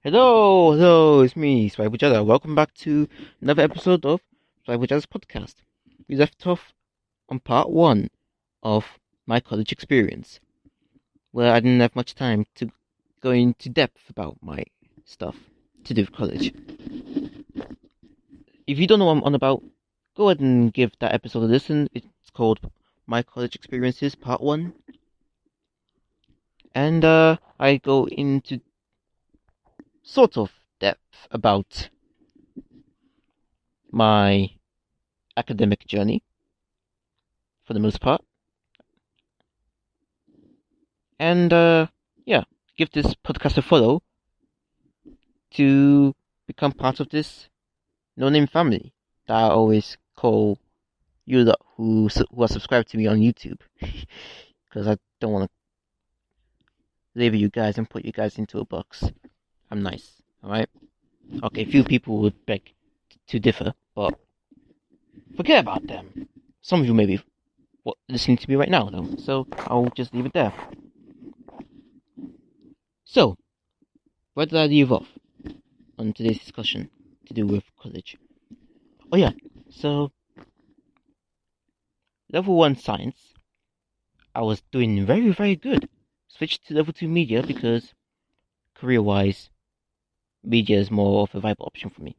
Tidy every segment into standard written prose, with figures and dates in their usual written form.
Hello, it's me, Spreaker. Welcome back to another episode of Spreaker's podcast. We left off on part one of my college experience, where I didn't have much time to go into depth about my stuff to do with college. If you don't know what I'm on about, go ahead and give that episode a listen. It's called My College Experiences Part 1. And I go into sort of depth about my academic journey for the most part. And give this podcast a follow to become part of this no-name family that I always call you lot who are subscribed to me on YouTube. Because I don't want to label you guys and put you guys into a box. I'm nice, alright? Okay, a few people would beg to differ, but forget about them. Some of you may be listening to me right now, though, so I'll just leave it there. So, where did I leave off on today's discussion to do with college? Oh yeah, so level 1 science, I was doing very, very good. Switched to level 2 media because career-wise, media is more of a viable option for me.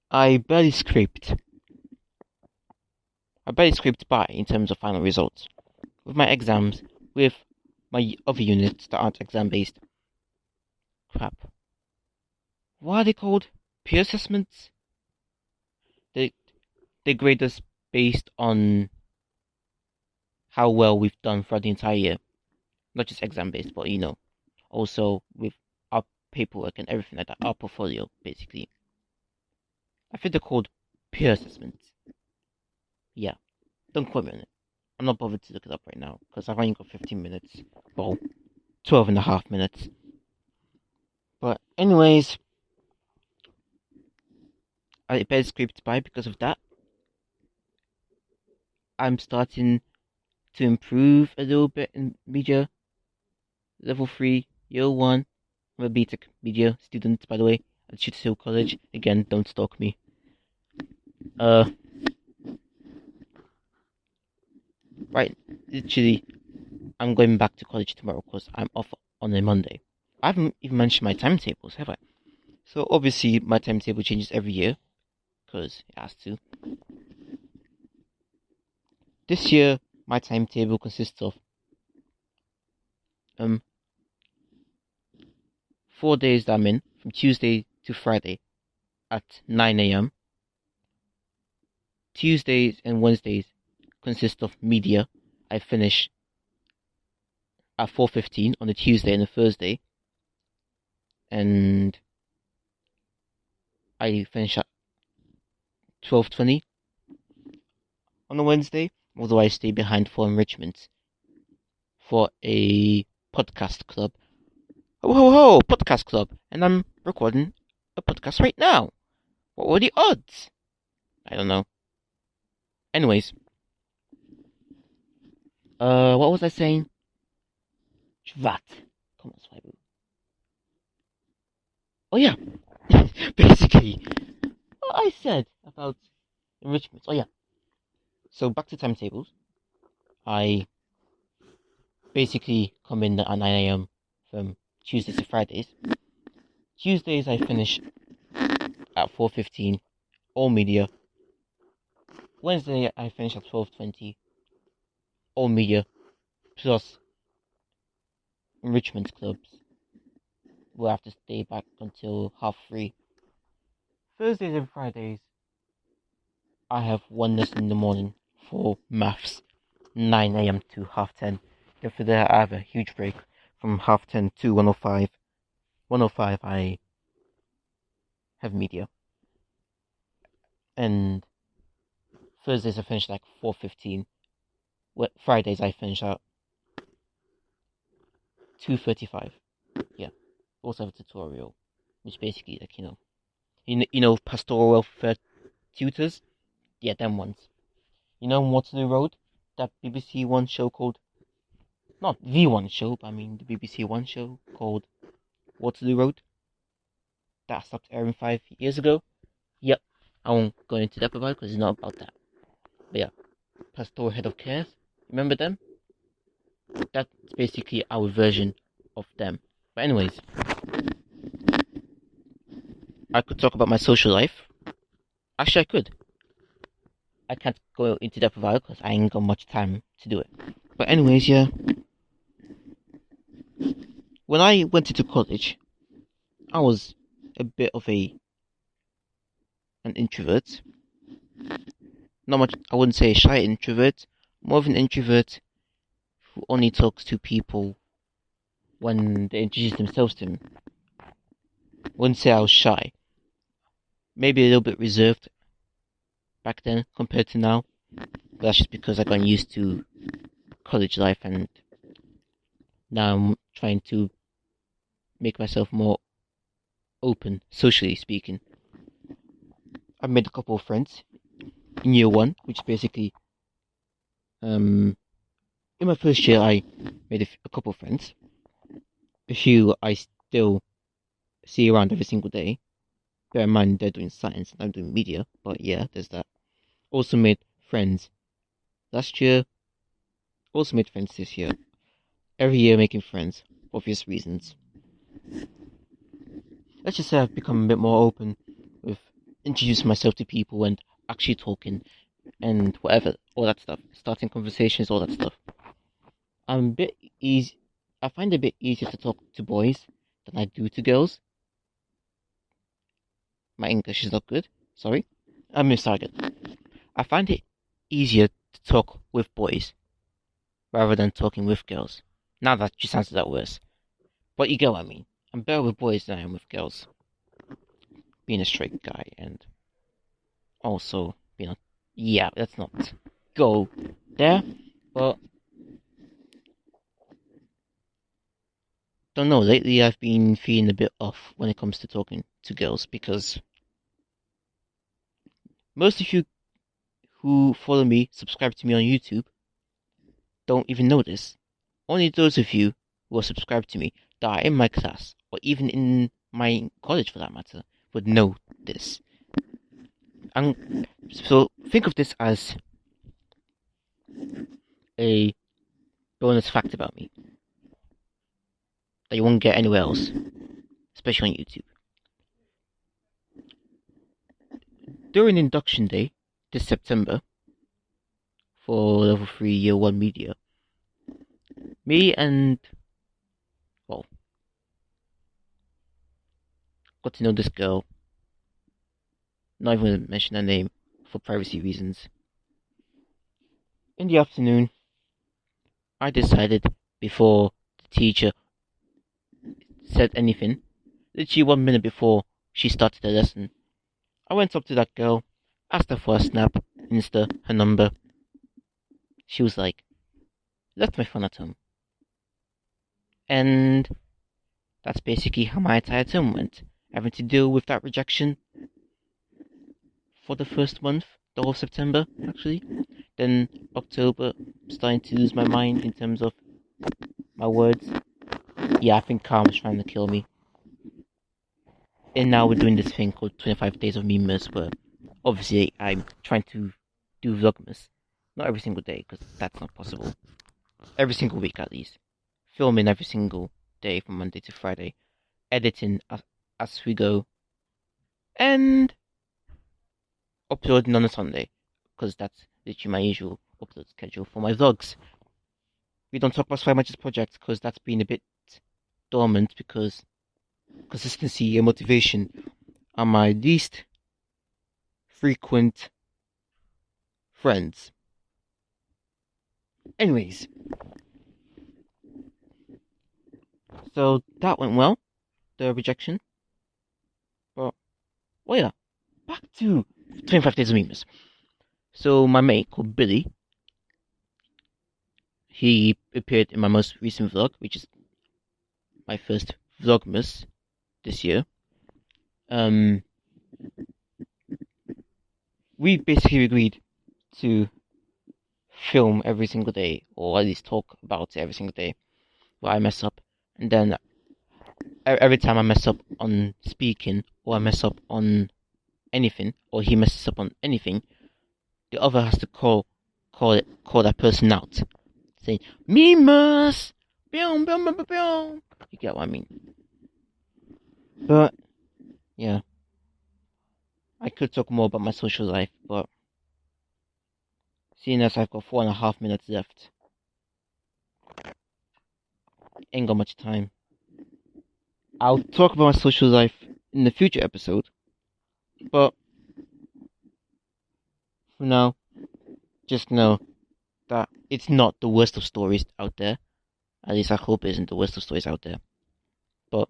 I barely scraped by in terms of final results. With my exams, with my other units that aren't exam-based. Crap. What are they called? Peer assessments? They grade us based on how well we've done throughout the entire year. Not just exam-based, but also with our paperwork and everything like that. Our portfolio, basically. I think they're called peer assessments. Yeah. Don't quote me on it. I'm not bothered to look it up right now, because I've only got 15 minutes. Well, 12 and a half minutes. But anyways, I barely scraped by because of that. I'm starting to improve a little bit in media. Level 3, year 1. I'm a BTEC media student, by the way, at Shooter's Hill College. Again, don't stalk me. Right, literally, I'm going back to college tomorrow because I'm off on a Monday. I haven't even mentioned my timetables, have I? So obviously, my timetable changes every year, because it has to. This year, my timetable consists of 4 days that I'm in, from Tuesday to Friday at 9 a.m. Tuesdays and Wednesdays consist of media. I finish at 4:15 on a Tuesday and a Thursday. And I finish at 12:20 on a Wednesday, although I stay behind for enrichment for a podcast club. Ho, podcast club. And I'm recording a podcast right now. What were the odds? I don't know. Anyways. What was I saying? Shvat. Come on, Swaibu. Oh yeah. Basically, what I said about enrichment. Oh yeah. So back to timetables. I basically come in at 9 a.m. from Tuesdays to Fridays. Tuesdays I finish at 4:15, all media. Wednesday I finish at 12:20, all media, plus enrichment clubs. We'll have to stay back until 3:30. Thursdays and Fridays I have one lesson in the morning for maths, 9 a.m. to 10:30. After that I have a huge break from 10:30 to 1:05. 1:05 I have media. And Thursdays I finish like 4:15. Fridays I finish at 2:35. Yeah. Also have a tutorial, which basically like pastoral welfare tutors. Yeah, them ones. On Waterloo Road, that BBC One show called, not the one show, but I mean the BBC One show called Waterloo Road. That stopped airing 5 years ago. Yep, I won't go into depth about it because it's not about that. But yeah, Pastoral Head of Cares. Remember them? That's basically our version of them. But anyways, I could talk about my social life. Actually, I could. I can't go into depth about it because I ain't got much time to do it. But anyways, yeah. When I went into college, I was a bit of an introvert. Not much, I wouldn't say a shy introvert. More of an introvert who only talks to people when they introduce themselves to him. Wouldn't say I was shy. Maybe a little bit reserved back then compared to now. But that's just because I got used to college life and now I'm trying to make myself more open, socially speaking. I've made a couple of friends in year one, which is basically, in my first year I made a couple of friends. A few I still see around every single day. Bear in mind they're doing science and I'm doing media, but yeah, there's that. Also made friends last year, also made friends this year. Every year making friends, for obvious reasons. Let's just say I've become a bit more open with introducing myself to people and actually talking and whatever, all that stuff. Starting conversations, all that stuff. I'm a bit easy. I find it a bit easier to talk to boys than I do to girls. My English is not good. Sorry. Sorry again. I find it easier to talk with boys rather than talking with girls. Now that just sounds that worse. But you get what I mean. I'm better with boys than I am with girls. Being a straight guy and also, yeah, let's not go there. But don't know, lately I've been feeling a bit off when it comes to talking to girls because most of you who follow me, subscribe to me on YouTube, don't even know this. Only those of you who are subscribed to me that are in my class, or even in my college for that matter, would know this. So think of this as a bonus fact about me that you won't get anywhere else, especially on YouTube. During induction day this September for level 3 year 1 media, me and got to know this girl. Not even going to mention her name for privacy reasons. In the afternoon, I decided before the teacher said anything, literally 1 minute before she started the lesson, I went up to that girl, asked her for a snap, Insta, her number. She was like, left my phone at home. And that's basically how my entire term went. Having to deal with that rejection for the first month, the whole September, actually. Then October, starting to lose my mind in terms of my words. Yeah, I think karma's trying to kill me. And now we're doing this thing called 25 Days of Memes, where obviously I'm trying to do Vlogmas. Not every single day, because that's not possible. Every single week at least. Filming every single day from Monday to Friday. Editing as we go. And uploading on a Sunday, because that's literally my usual upload schedule for my vlogs. We don't talk about Spy Magic's project, because that's been a bit dormant, because consistency and motivation are my least frequent friends. Anyways, so that went well, the rejection. But, well, yeah, back to 25 Days of Memes. So my mate called Billy, he appeared in my most recent vlog, which is my first Vlogmas this year. We basically agreed to film every single day, or at least talk about it every single day, where I mess up, and then every time I mess up on speaking, or I mess up on anything, or he messes up on anything, the other has to call that person out, saying "Mimas, boom, boom, boom, boom, boom." You get what I mean? But yeah, I could talk more about my social life, but seeing as I've got 4.5 minutes left, ain't got much time. I'll talk about my social life in the future episode, but for now, just know that it's not the worst of stories out there. At least I hope it isn't the worst of stories out there. But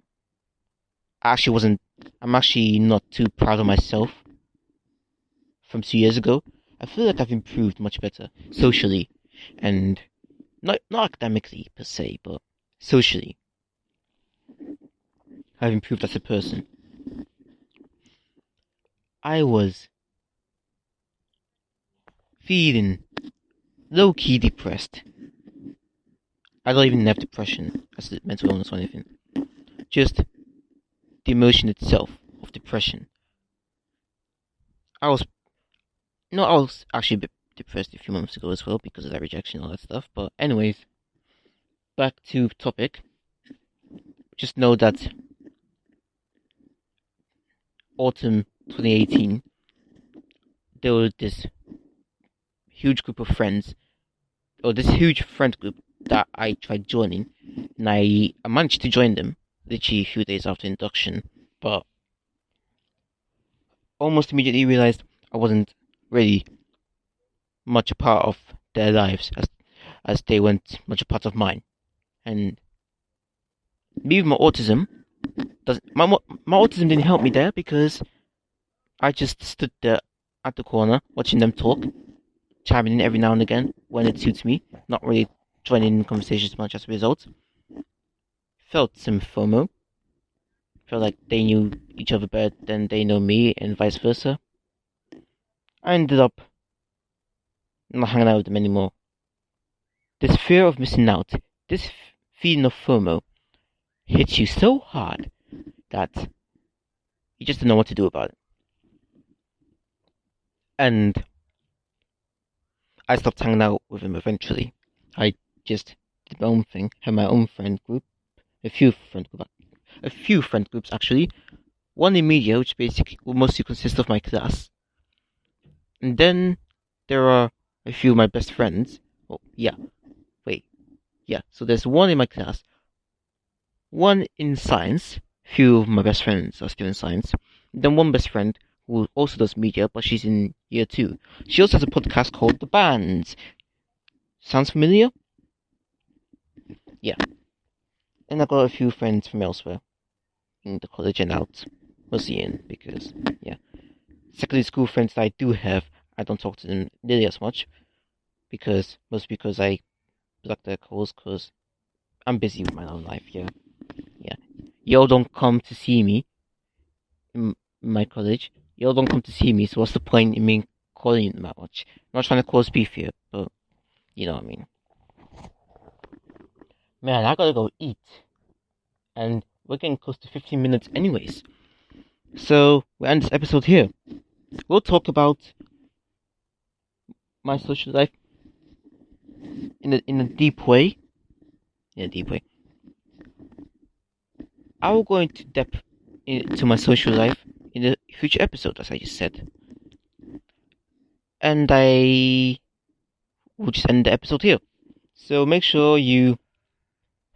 I'm actually not too proud of myself from 2 years ago. I feel like I've improved much better socially, and not academically per se, but socially. I've improved as a person. I was feeling low-key depressed. I don't even have depression as a mental illness or anything. Just the emotion itself of depression. I was actually a bit depressed a few months ago as well because of that rejection and all that stuff. But anyways, back to topic. Just know that autumn 2018, there was this huge group of friends, or this huge friend group that I tried joining, and I managed to join them literally a few days after induction, but almost immediately realized I wasn't really much a part of their lives as they weren't much a part of mine. And me with my autism, my autism didn't help me there because I just stood there at the corner watching them talk, chiming in every now and again when it suits me, not really joining in conversations much as a result. Felt some FOMO. Felt like they knew each other better than they know me, and vice versa. I ended up not hanging out with them anymore. This fear of missing out, this feeling of FOMO, hits you so hard that you just don't know what to do about it. And I stopped hanging out with them eventually. I just did my own thing, had my own friend group, a few friend groups actually. One in media, which basically will mostly consist of my class. And then there are a few of my best friends. So there's one in my class, one in science. Few of my best friends are still in science. Then one best friend who also does media, but she's in year 2. She also has a podcast called The Bands. Sounds familiar? Yeah. And I've got a few friends from elsewhere, in the college and out, mostly in, because, yeah. Secondary school friends that I do have, I don't talk to them nearly as much, mostly because I block their calls, because I'm busy with my own life, yeah. Y'all don't come to see me in my college. Y'all don't come to see me, so what's the point in me calling them that much? I'm not trying to cause beef here, but you know what I mean. Man, I gotta go eat. And we're getting close to 15 minutes anyways. So, we'll end this episode here. We'll talk about my social life in a deep way. In a deep way. I will go into depth into my social life in a future episode, as I just said. And I will just end the episode here. So make sure you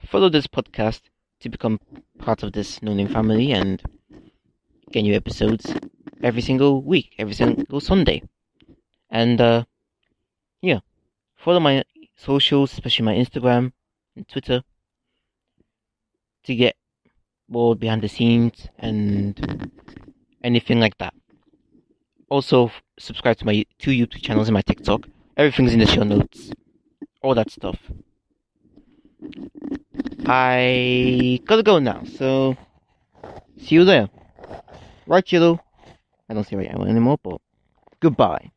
follow this podcast to become part of this no-name family and get new episodes every single week, every single Sunday. And follow my socials, especially my Instagram and Twitter, to get more behind the scenes and anything like that. Also, subscribe to my 2 YouTube channels and my TikTok. Everything's in the show notes. All that stuff. I gotta go now, so see you there. Right, Yellow? I don't see right anymore, but goodbye.